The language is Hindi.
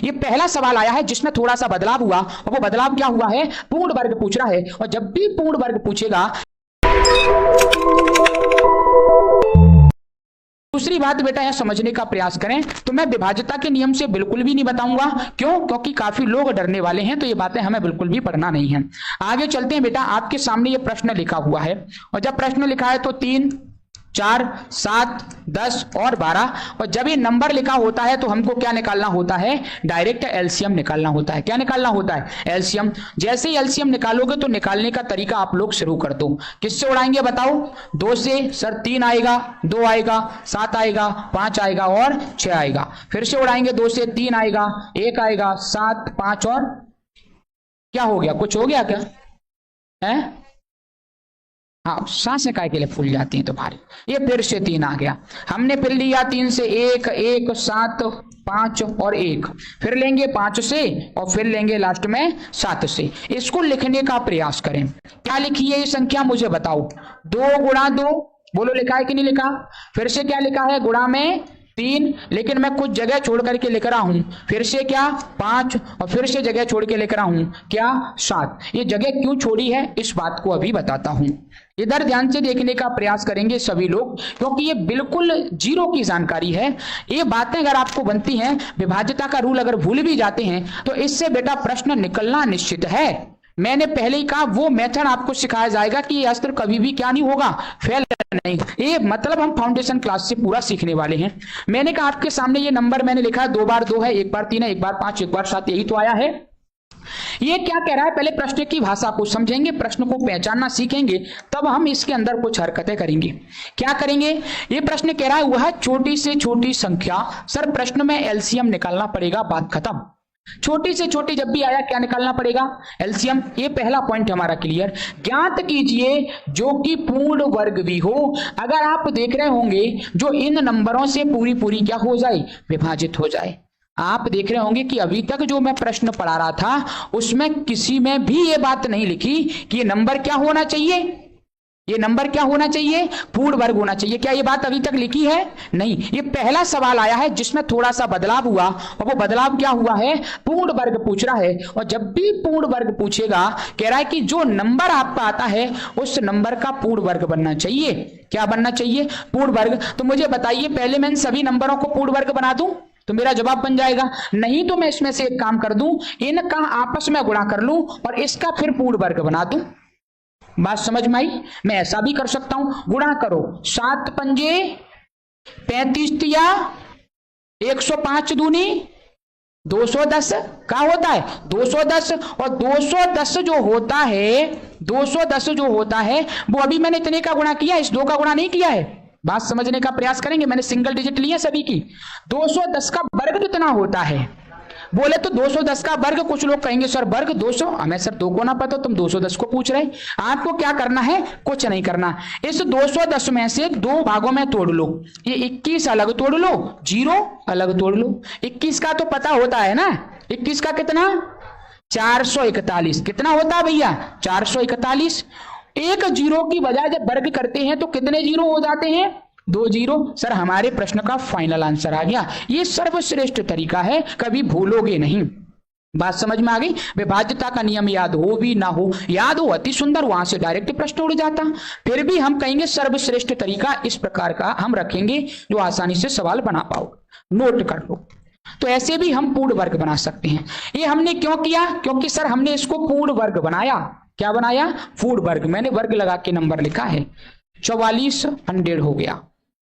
ये पहला सवाल आया है जिसमें थोड़ा सा बदलाव हुआ, और वो बदलाव क्या हुआ है, पूर्ण वर्ग पूछ रहा है। और जब भी पूर्ण वर्ग पूछेगा, दूसरी बात बेटा यह समझने का प्रयास करें तो मैं विभाज्यता के नियम से बिल्कुल भी नहीं बताऊंगा। क्यों? क्योंकि काफी लोग डरने वाले हैं, तो ये बातें हमें बिल्कुल भी पढ़ना नहीं है। आगे चलते हैं बेटा। आपके सामने ये प्रश्न लिखा हुआ है, और जब प्रश्न लिखा है तो 3, 4, 7, 10 और 12, और जब ये नंबर लिखा होता है तो हमको क्या निकालना होता है, डायरेक्ट एलसीएम निकालना होता है। क्या निकालना होता है? एलसीएम। जैसे ही एलसीएम निकालोगे तो निकालने का तरीका आप लोग शुरू कर दो। किससे उड़ाएंगे बताओ? 2 से। सर 3 आएगा, 2 आएगा, 7 आएगा, 5 आएगा और 6 आएगा। फिर से उड़ाएंगे, 2 से 3 आएगा, 1 आएगा, 7, 5 और क्या हो गया? कुछ हो गया क्या है? हाँ, सांसें काय के लिए फूल जाती हैं तुम्हारी। ये फिर से 3 आ गया। हमने फिर लिया 3 से 1, 1, 7, 5 और 1, फिर लेंगे 5 से और फिर लेंगे लास्ट में 7 से। इसको लिखने का प्रयास करें। क्या लिखी है ये संख्या मुझे बताओ? 2 गुणा 2, बोलो लिखा है कि नहीं लिखा? फिर से क्या लिखा है? गुणा में 3, लेकिन मैं कुछ जगह छोड़ करके लिख रहा हूं। फिर से क्या? 5, और फिर से जगह छोड़ के लिख रहा हूं क्या? 7। ये जगह क्यों छोड़ी है इस बात को अभी बताता हूं। इधर ध्यान से देखने का प्रयास करेंगे सभी लोग, क्योंकि ये बिल्कुल जीरो की जानकारी है। ये बातें अगर आपको बनती हैं, विभाज्यता का रूल अगर भूल भी जाते हैं, तो इससे बेटा प्रश्न निकलना निश्चित है। मैंने पहले ही कहा वो मेथड आपको सिखाया जाएगा कि ये अस्त्र कभी भी क्या नहीं होगा, फेल नहीं। ये मतलब हम फाउंडेशन क्लास से पूरा सीखने वाले हैं। मैंने कहा आपके सामने ये नंबर मैंने लिखा 2 बार 2 है, 1 बार 3 है, 1 बार 5, 1 बार 7, यही तो आया है। ये क्या कह रहा है? पहले प्रश्न की भाषा को समझेंगे, प्रश्न को पहचानना सीखेंगे, तब हम इसके अंदर कुछ हरकतें करेंगे। क्या करेंगे? ये प्रश्न कह रहा है वह छोटी से छोटी संख्या। सर प्रश्न में एलसीएम निकालना पड़ेगा, बात खत्म। छोटी से छोटी जब भी आया क्या निकालना पड़ेगा? एलसीएम। ये पहला पॉइंट हमारा क्लियर। ज्ञात कीजिए जो कि पूर्ण वर्ग भी हो। अगर आप देख रहे होंगे जो इन नंबरों से पूरी पूरी क्या हो जाए, विभाजित हो जाए। आप देख रहे होंगे कि अभी तक जो मैं प्रश्न पढ़ा रहा था उसमें किसी में भी ये बात नहीं लिखी कि ये नंबर क्या होना चाहिए, ये नंबर क्या होना चाहिए, पूर्ण वर्ग होना चाहिए। क्या ये बात अभी तक लिखी है? नहीं। ये पहला सवाल आया है जिसमें थोड़ा सा बदलाव हुआ, और वो बदलाव क्या हुआ है, पूर्ण वर्ग पूछ रहा है। और जब भी पूर्ण वर्ग पूछेगा, कह रहा है कि जो नंबर आपका आता है उस नंबर का पूर्ण वर्ग बनना चाहिए। क्या बनना चाहिए? पूर्ण वर्ग। तो मुझे बताइए, पहले मैं इन सभी नंबरों को पूर्ण वर्ग बना दूं तो मेरा जवाब बन जाएगा? नहीं तो मैं इसमें से एक काम कर दूं, इनका आपस में गुणा कर लूं और इसका फिर पूर्ण वर्ग बना दूं। बात समझ में आई? मैं ऐसा भी कर सकता हूं, गुणा करो 7 पंजे 35 तिया 105 दूनी 210 का होता है 210, और 210 जो होता है, 210 जो होता है वो अभी मैंने इतने का गुणा किया, इस 2 का गुणा नहीं किया है। बात समझने का प्रयास करेंगे। मैंने सिंगल डिजिट लिए सभी की। 210 का वर्ग कितना होता है? बोले तो 210 का वर्ग। कुछ लोग कहेंगे सर वर्ग 200, हमें सर 2 को ना पता, तुम 210 को पूछ रहे। आपको क्या करना है? कुछ नहीं करना। इस 210 में से 2 भागों में तोड़ लो। ये 21 अलग तोड़ लो, 0 अलग तोड़ लो। 21 का तो पता होता है ना, 21 का कितना? 441। कितना होता है भैया? 441। एक 0 की बजाय जब वर्ग करते हैं तो कितने 0 हो जाते हैं? 2 0। सर हमारे प्रश्न का फाइनल आंसर आ गया। ये सर्वश्रेष्ठ तरीका है, कभी भूलोगे नहीं। बात समझ में आ गई? विभाज्यता का नियम याद हो भी ना हो, याद हो अति सुंदर, वहां से डायरेक्ट प्रश्न उड़ जाता। फिर भी हम कहेंगे सर्वश्रेष्ठ तरीका इस प्रकार का हम रखेंगे जो आसानी से सवाल बना पाओ। नोट कर लो। तो ऐसे भी हम पूर्ण वर्ग बना सकते हैं। ये हमने क्यों किया? क्योंकि सर हमने इसको पूर्ण वर्ग बनाया। क्या बनाया? पूर्ण वर्ग। मैंने वर्ग लगा के नंबर लिखा है, 4400 हो गया।